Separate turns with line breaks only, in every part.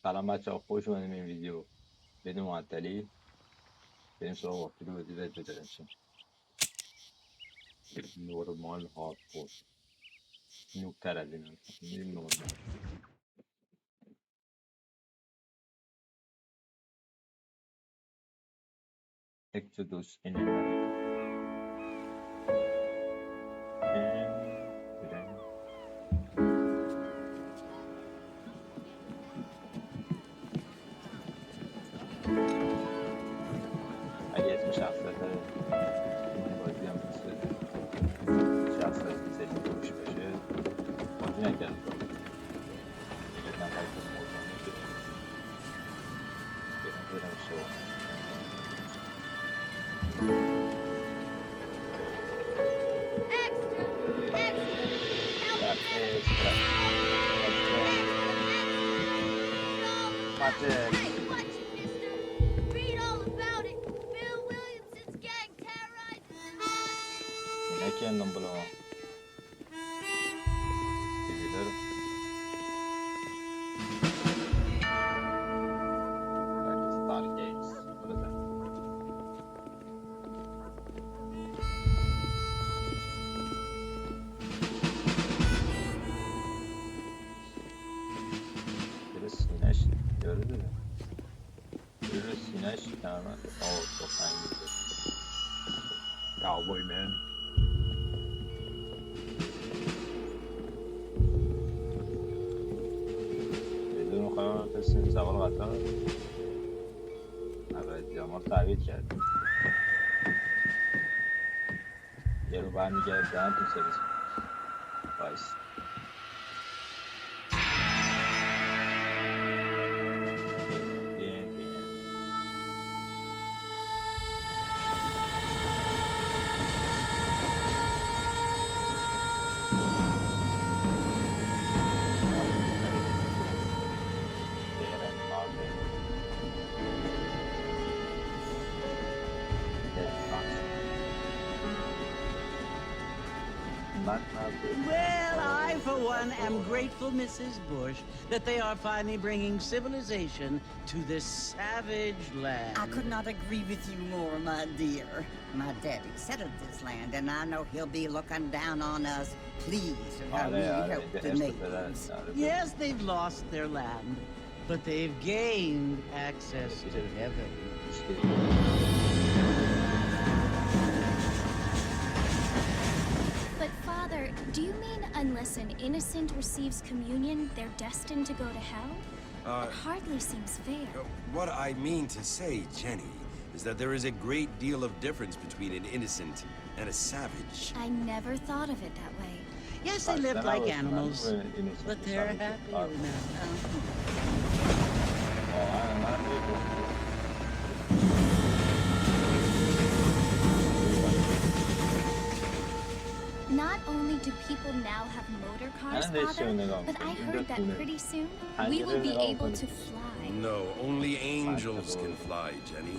سلام بچه ها، خوش اومدیم این ویدیو بدون معطلی بریم سراغ واکترو بازی ببرید. نورمال هاردکور نوبتر از این میریم نورمال. اکسودوس اگه اسم شخصیت این بازی هم مثل شخصیت سری فروش بشه بازی نکرده یه نفر که موضوع میشه برم اشتباه اینه که اندام بلا دیگه دارم ستار گیمز سینه‌اش یارو داره سینه‌اش تماما تفنگ می‌زنه کاوبوی من بدون می‌خوام بفرستیم سوار قطار بعدی ما رو تعویض کرد یه رو برمیگردن تو سرویس وایس
Well, I, for one, am grateful, Mrs. Bush, that they are finally bringing civilization to this savage land.
I could not agree with you more, my dear. My daddy settled this land, and I know he'll be looking down on us, pleased at how we helped the natives.
Yes, they've lost their land, but they've gained access to heaven.
But Father, do you mean unless an innocent receives communion, they're destined to go to hell? It hardly seems fair.
What I mean to say, Jenny, is that there is a great deal of difference between an innocent and a savage.
I never thought of it that way.
Yes, they live like animals, but they're happier now.
Not only do people now have motor cars, Father, but I heard that pretty soon we will be able to fly.
No, only angels can fly, Jenny.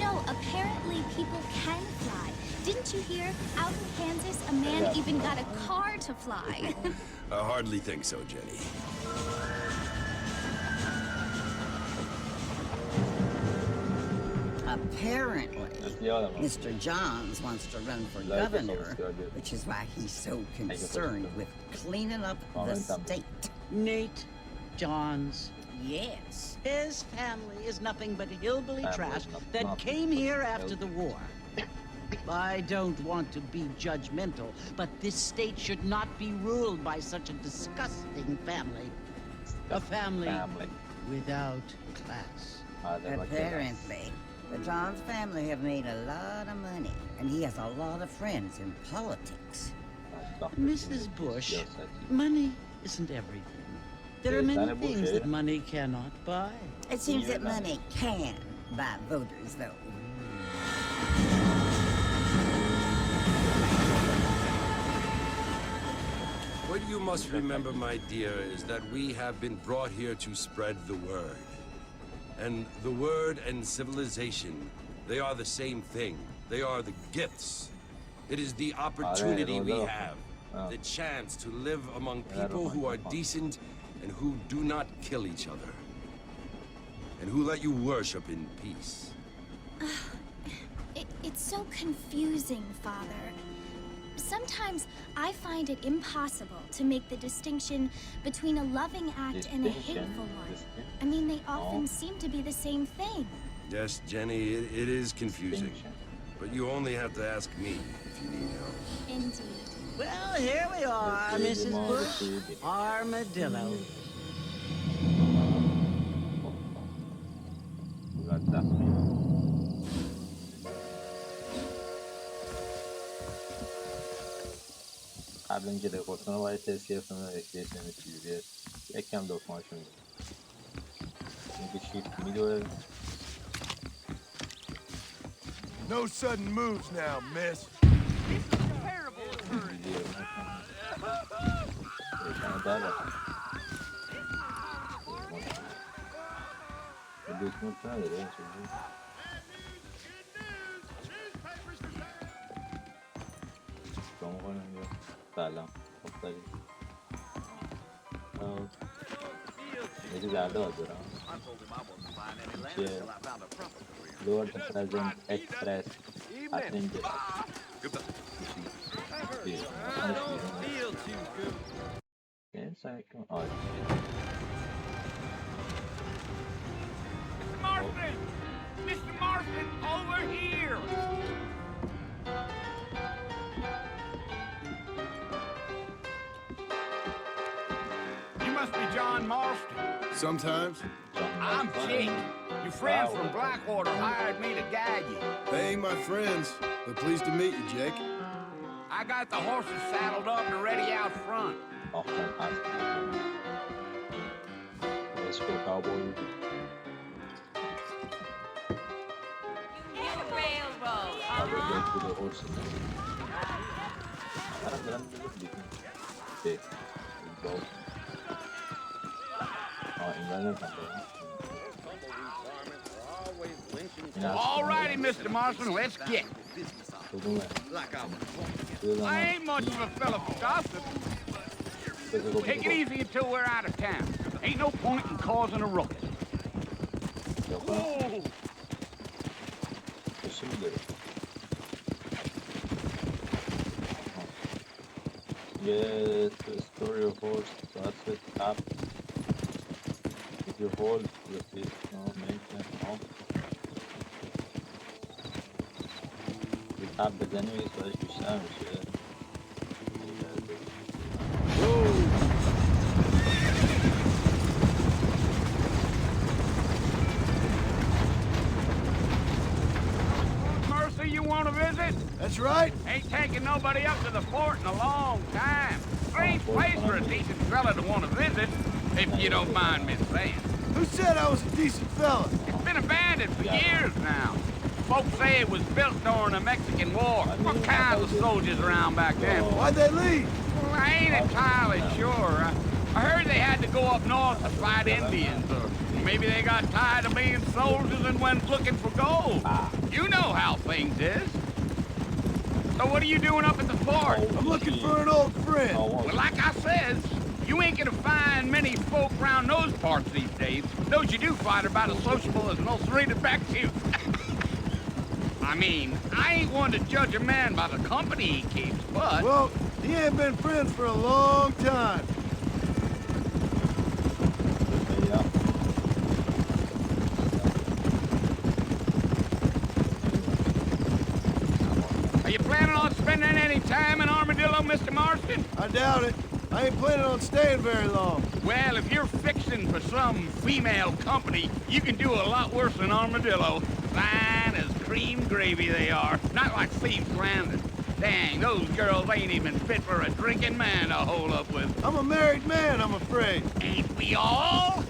No, apparently people can fly. Didn't you hear? Out in Kansas, a man even got a car to fly.
I hardly think so, Jenny.
Apparently, Mr. Johns wants to run for governor, which is why he's so concerned with cleaning up the state.
Nate Johns.
Yes.
His family is nothing but hillbilly trash that came here after the war. I don't want to be judgmental, but this state should not be ruled by such a disgusting family. A family without class.
Apparently, the Johns family have made a lot of money, and he has a lot of friends in politics.
Mrs. Bush, money isn't everything. There are many things that money cannot buy.
It seems that money can buy voters, though.
What you must remember, my dear, is that we have been brought here to spread the word. And the word and civilization, they are the same thing. They are the gifts. It is the opportunity we have, the chance to live among people who are decent and who do not kill each other. And who let you worship in peace?
It's so confusing, Father. Sometimes I find it impossible to make the distinction between a loving act and a hateful one. I mean, they often seem to be the same thing.
Yes, Jenny, it is confusing. But you only have to ask me if you need help.
Indeed.
Well, here we are, Mrs. Bush. Armadillo.
قبل اینکه رکورد کنم باید تست گرفتم اکتیشن چجوریه یکم دکمه‌اشو میدم اینکه شیفت میدوه
No sudden moves now, miss.
سلام خوب داری یکی زرده باز دارم چیه لورد پرزنت اکسپرس پسنجر این سعی کن آره
Mr. Marston, over here! You must be John Marston.
Sometimes.
I'm Jake. Your friends from Blackwater hired me to guide you.
They ain't my friends, but pleased to meet you, Jake.
I got the horses saddled up and ready out front.
Let's go, cowboy. The horses. Okay. Go.
All righty, Mr. Marston, let's get. I ain't much of a fella for gossip. Take it easy until we're out of town. Ain't no point in causing a ruckus. Whoa!
Yeah, to store your horse, that's it, up. If you hold your feet, no, maintenance, no. You tap بزنی و سایش بیشتر میشه.
Mercy, you want to visit?
That's right.
Ain't taking nobody up to the fort in a long time. Strange place for a decent fella to want to visit, if you don't mind me saying.
Who said I was a decent fella?
It's been abandoned for years now. Folks say it was built during the Mexican War. What kind of soldiers around back then?
Why'd they leave?
Well, I ain't entirely sure. I heard they had to go up north to fight Indians, or maybe they got tired of being soldiers and went looking for gold. You know how things is. So what are you doing up at the fort?
I'm looking for an old friend.
Well, like I says, you ain't gonna find many folk around those parts these days. Those you do find are about as sociable as an ulcerated back tooth. I mean, I ain't one to judge a man by the company he keeps, but...
Well, he ain't been friends for a long time.
Are you planning on spending any time in Armadillo, Mr. Marston?
I doubt it. I ain't planning on staying very long.
Well, if you're fixing for some female company, you can do a lot worse than Armadillo. Fine as cream gravy they are. Not like Thieves Landing. Dang, those girls ain't even fit for a drinking man to hold up with.
I'm a married man, I'm afraid.
Ain't we all?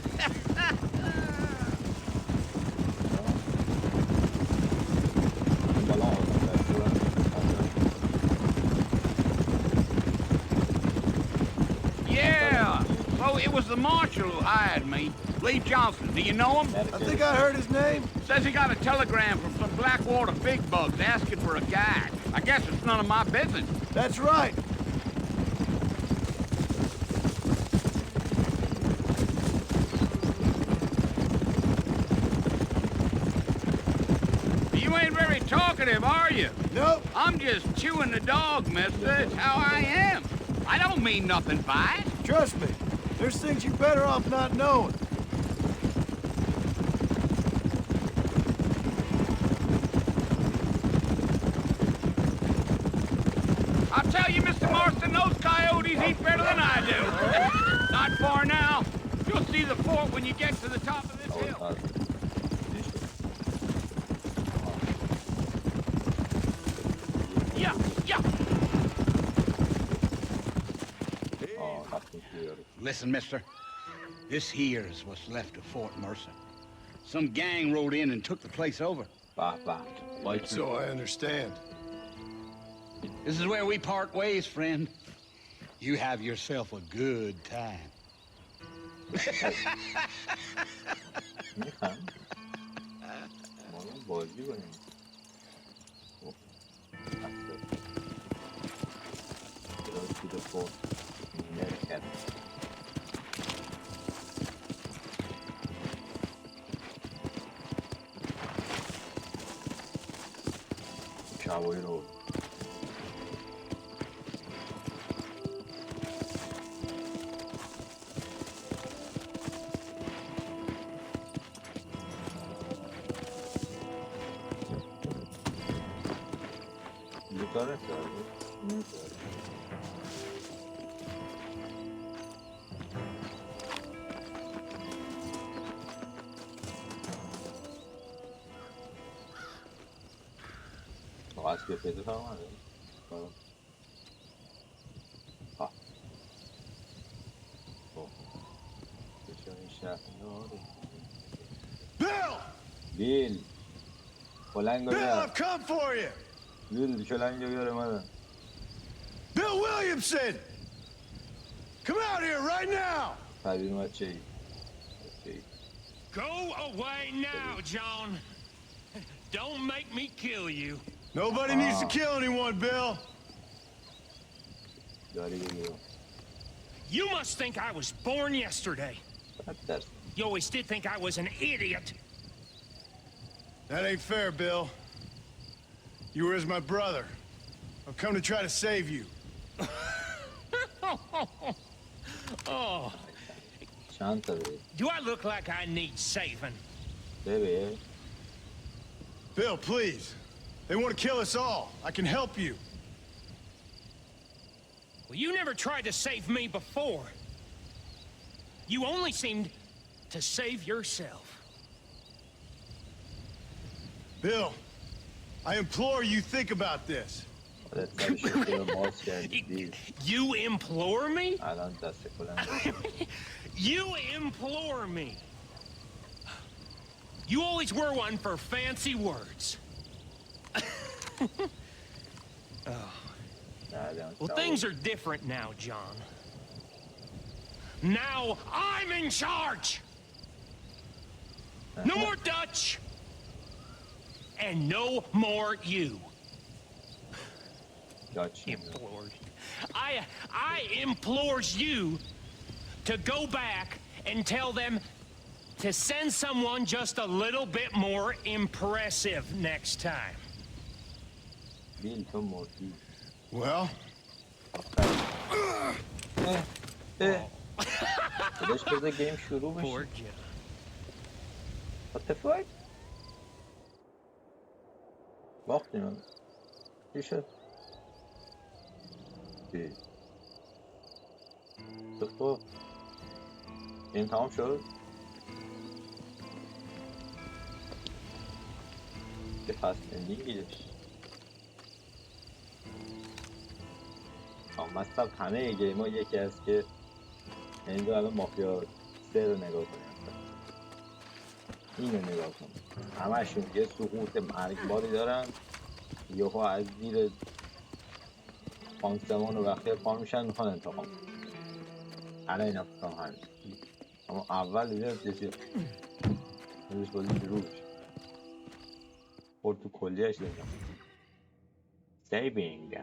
Yeah, so it was the marshal who hired me. Lee Johnson, do you know him?
I think I heard his name.
Says he got a telegram from some Blackwater big bugs asking for a guide. I guess it's none of my business.
That's right.
talkative, are you?
Nope.
I'm just chewing the dog, mister. It's how I am. I don't mean nothing by it.
Trust me. There's things you're better off not knowing.
I'll tell you, Mr. Marston, those coyotes eat better than I do. Not far now. You'll see the fort when you get to the top of this hill. Yeah, yeah.
Listen, mister. This here's what's left of Fort Mercer. Some gang rode in and took the place over.
So I understand.
This is where we part ways, friend. You have yourself a good time.
Cowboy road. Acho que fez o ramal. Ah. Bom. Deixa eu enxergar agora.
Bill!
Bill! Polango
Bill,
ya.
I've come for you!
Bill, Polango göremeden.
Bill Williamson! Come out here right now!
Hadi maçı.
Go away now, John. Don't make me kill you.
Nobody needs to kill anyone, Bill.
You must think I was born yesterday. You always did think I was an idiot.
That ain't fair, Bill. You were as my brother. I've come to try to save you.
Oh. Do I look like I need saving?
Baby.
Bill, please. They want to kill us all. I can help you.
Well, you never tried to save me before. You only seemed to save yourself.
Bill, I implore you think about this.
You implore me? You implore me. You always were one for fancy words. Oh. Well, things are different now, John. Now I'm in charge! No more Dutch! And no more you. Implored. I implores you to go back and tell them to send someone just a little bit more impressive next time.
Well?
Poor John.
What the fuck? واکترو چی شد؟ خب این تمام شد؟ که پس اندینگیش مطلب همه گیم ها یکی هست که یعنی دو الان مافیا 3 رو نگاه کنیم اینو نگاه کنیم همشون یه سقوط مرگباری دارن یهو از زیر پانسمان و وقتی پا میشن میخوان انتقام الان این افکام هست اما اول دیگه چیزی روش بازی شروع بشه خورد تو کلیهش دیگه سیبینگ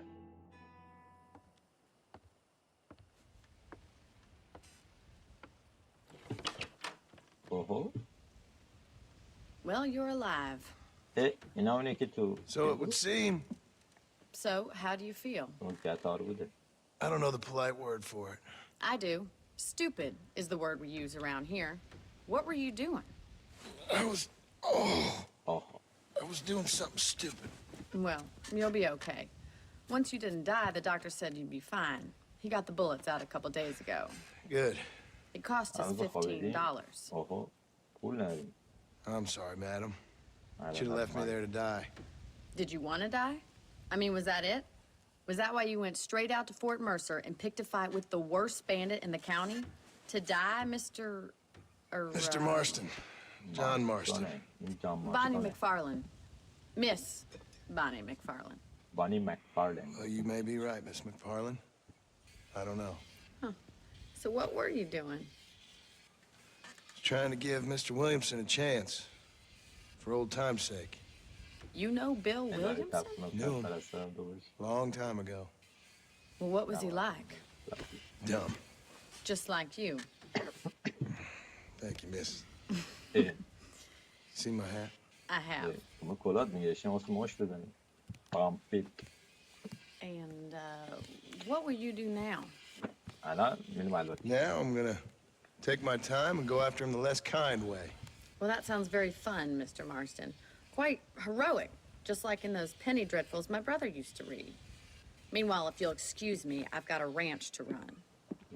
Well, you're alive.
اینا اونه که تو
So it would seem.
So, how do you feel?
اون قطار بوده.
I don't know the polite word for it.
I do. Stupid is the word we use around here. What were you doing?
I was doing something stupid.
Well, you'll be okay. Once you didn't die, the doctor said you'd be fine. He got the bullets out a couple days ago.
Good.
It cost us $15.
آها پول نداریم.
I'm sorry, madam. Should have left me there to die.
Did you want to die? I mean, was that it? Was that why you went straight out to Fort Mercer and picked a fight with the worst bandit in the county? To die, Mr.
Mr. Marston. John Marston.
Bonnie McFarlane. Miss Bonnie McFarlane.
Bonnie McFarlane.
Well, you may be right, Miss McFarlane. I don't know.
Huh. So what were you doing?
Trying to give Mr. Williamson a chance. For old time's sake.
You know Bill Williamson?
Knew him. Long time ago.
Well, what was he like?
Dumb.
Just like you.
Thank you, miss. See my hat?
I have.
ما کلات میگیرشیم واسه ماش بزنیم.
And what will you do now?
الان میریم البته.
Now I'm gonna take my time and go after him the less kind way.
Well, that sounds very fun, Mr. Marston. Quite heroic, just like in those penny dreadfuls my brother used to read. Meanwhile, if you'll excuse me, I've got a ranch to run.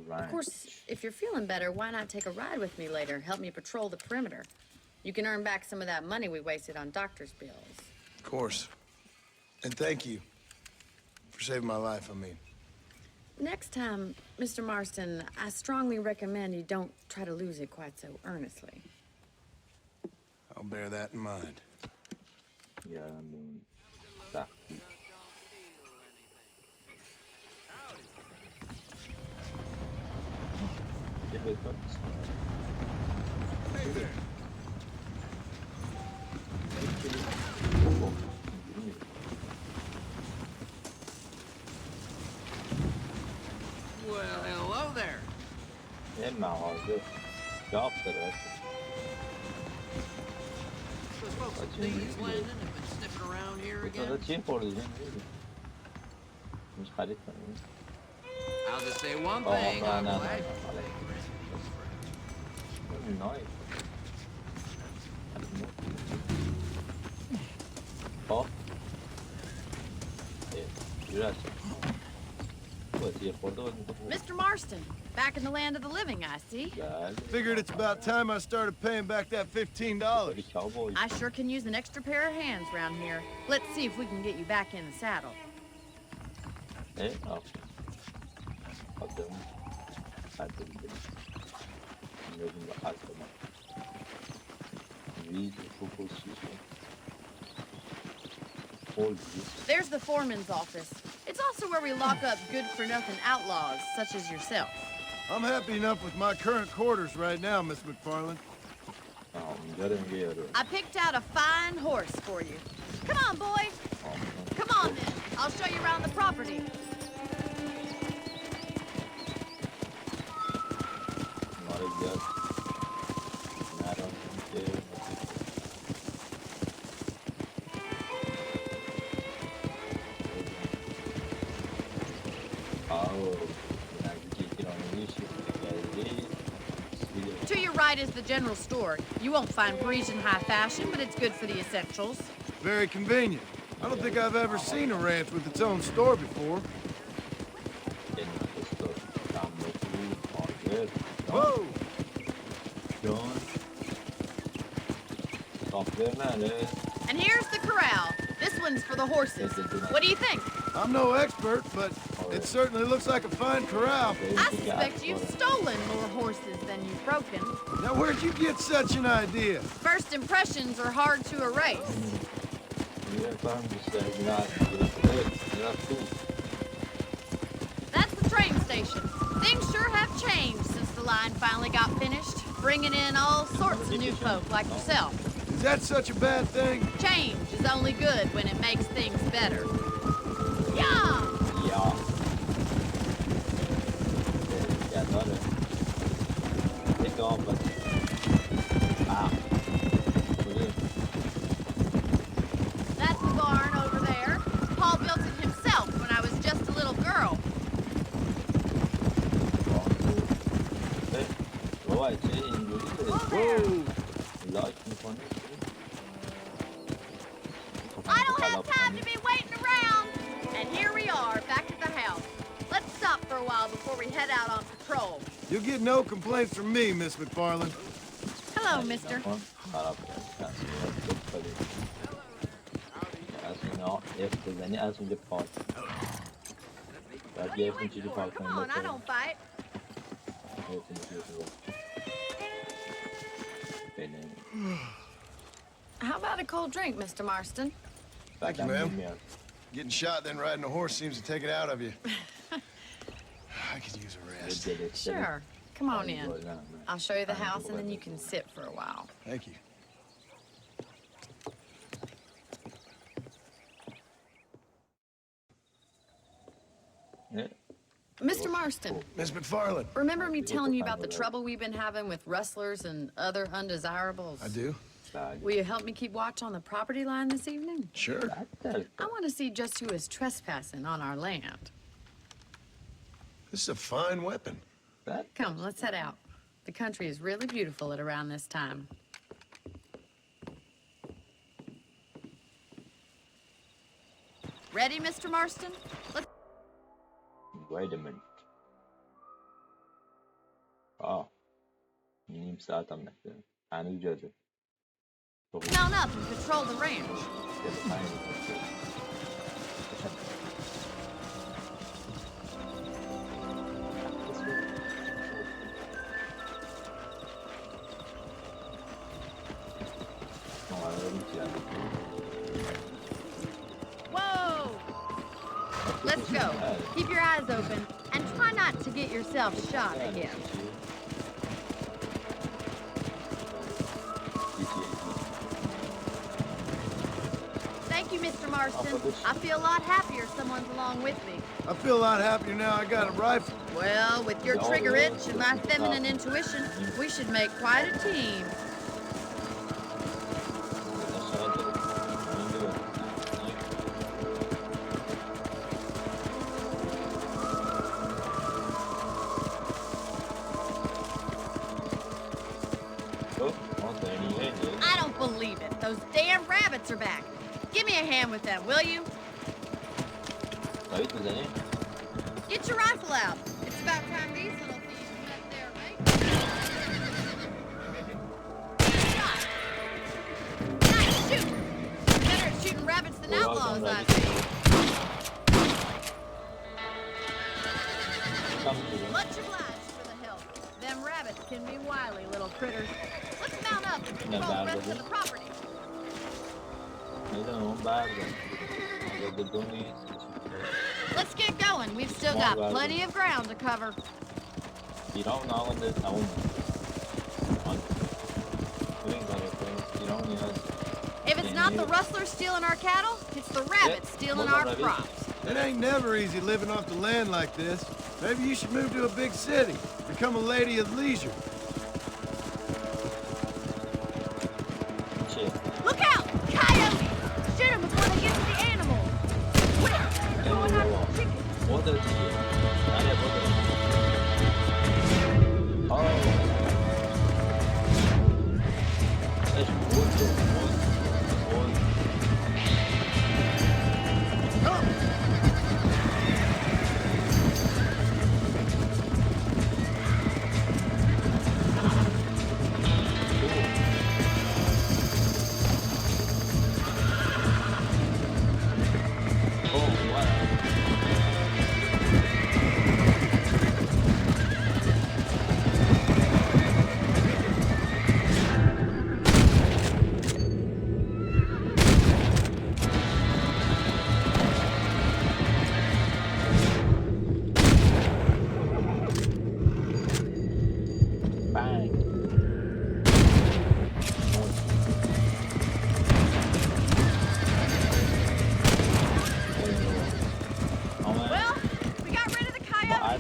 Right.
Of course, if you're feeling better, why not take a ride with me later? Help me patrol the perimeter. You can earn back some of that money we wasted on doctor's bills.
Of course. And thank you for saving my life, I mean.
Next time, Mr. Marston, I strongly recommend you don't try to lose it quite so earnestly.
I'll bear that in mind.
Yeah, I mean, سختی.
Hey there.
Well, hello there.
یه مغازه جاب داره.
Those folks at Dean's Landing have been sniffing around here
دادا
again.
چی خوردی؟ میشه خرید کنیم؟
I'll just say one
آه
thing.
نه
I'm
نه
glad.
نه نایس. خب جورت
Mr. Marston, back in the land of the living, I see.
Figured it's about time I started paying back that $15.
I sure can use an extra pair of hands around here. Let's see if we can get you back in the saddle. There's the foreman's office. It's also where we lock up good-for-nothing outlaws, such as yourself.
I'm happy enough with my current quarters right now, Miss McFarlane.
I picked out a fine horse for you. Come on, boy. Come on, then. I'll show you around the property. To your right is the general store. You won't find Parisian high fashion, but it's good for the essentials.
Very convenient. I don't think I've ever seen a ranch with its own store before. Whoa!
And here's the corral. This one's for the horses. What do you think?
I'm no expert, but it certainly looks like a fine corral.
I suspect you've stolen more horses than you've broken.
Now, where'd you get such an idea?
First impressions are hard to erase. That's the train station. Things sure have changed since the line finally got finished, bringing in all sorts of new folk like yourself.
Is that such a bad thing?
Change is only good when it makes things better. Yeah!
لایک میکنه.
I don't have time to be waiting around. And here we are, back at the house. Let's stop for a while before we head out on patrol.
You'll get no complaints from me, Miss McFarland.
Hello, mister.
از اینا اف بزنی از اونجا پارت. بعد یه چیزی پارت
Come on, I don't fight. How about a cold drink, Mr. Marston?
Thank you, ma'am. Getting shot then riding a horse seems to take it out of you. I could use a rest.
Sure. Come on in. I'll show you the house and then you can sit for a while.
Thank you.
Mr. Marston.
Miss McFarland.
Remember me telling you about the trouble we've been having with rustlers and other undesirables?
I do.
Will you help me keep watch on the property line this evening?
Sure.
I want to see just who is trespassing on our land.
This is a fine weapon.
Come, let's head out. The country is really beautiful at around this time. Ready, Mr. Marston? Let's...
Wait a minute. نیم ساعت هم نکته. هنوز جاده.
Mount up and patrol the ranch. Whoa! Let's go. Keep your eyes open and try not to get yourself shot again. Thank you, Mr. Marston. I feel a lot happier someone's along with me.
I feel a lot happier now I got a rifle.
Well, with your trigger itch and my feminine intuition, we should make quite a team. I don't believe it. Those damn rabbits are back. Give me a hand with them, will you? Get your rifle out. It's about time these little thieves met their mate. Shot. Nice shooting. Better at shooting rabbits than outlaws, I see. Much obliged for the help. Them rabbits can be wily little critters. Let's mount up and control the rest of the property. Let's get going. We've still got plenty of ground to cover. If it's not the rustlers stealing our cattle, it's the rabbits stealing our crops.
It ain't never easy living off the land like this. Maybe you should move to a big city. Become a lady of leisure.
Look out! Coyotes! Shoot them before they get to the animals. Quick! Going after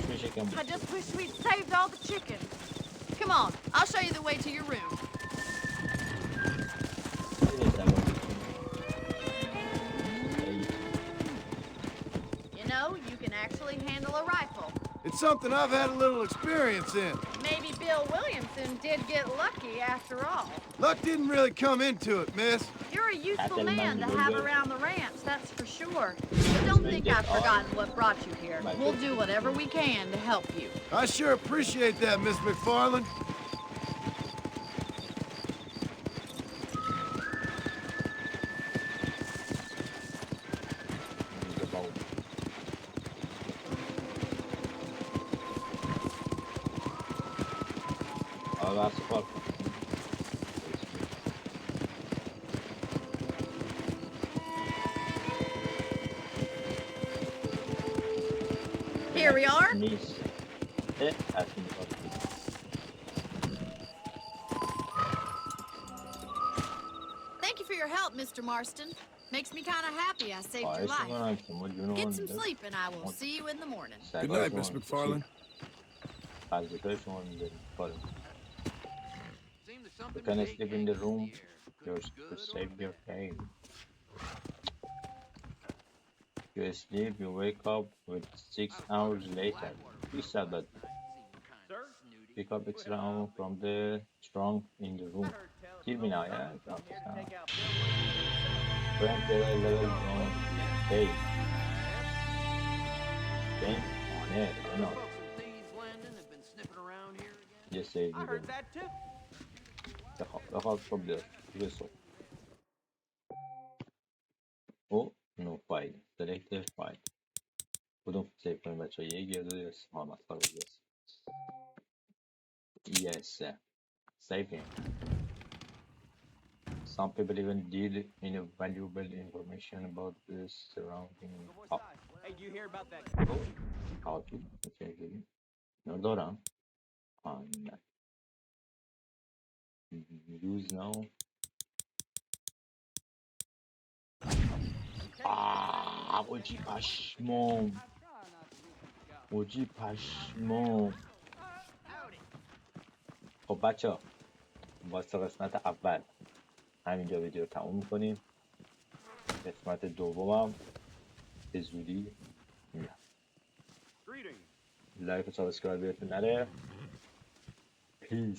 the chickens. I just wish we'd saved all the chickens. Come on, I'll show you the way to your room. You know, you can actually handle a rifle.
It's something I've had a little experience in.
Maybe build Bill Williamson did get lucky after all.
Luck didn't really come into it, miss.
You're a useful man to have around the ranch, that's for sure. But don't think I've forgotten what brought you here. We'll do whatever we can to help you.
I sure appreciate that, Miss McFarland.
Here we are. Thank you for your help, Mr. Marston. Makes me kind of happy I saved your life. Get some sleep and I will see you in the morning.
Good night, Miss McFarland.
You can sleep in the room to save your pain. You sleep, you wake up with 6 hours later. You said that. Pick up extra ammo from the trunk in the room. Kill me now, yeah? Friend level 1. Hey. Game on it, or not? Yes, save me. بخواب صبح بیاد دیگه صبح. او نو فایل سلکت فایل کدوم سیو کنیم بچه ها؟ یک یا دو یا سه؟ مثلا yes saving. Some people even did valuable information about the surrounding hub.
Hey, did you hear about that?
How to? Okay, ندارم. نه. Use now. اوجی پشمام. اوجی پشمام. خب بچه ها واسه قسمت اول همینجا ویدیو رو تموم میکنیم. قسمت دومم به زودی میاد. لایک و ساباساکرایب یادتون نره. پیس.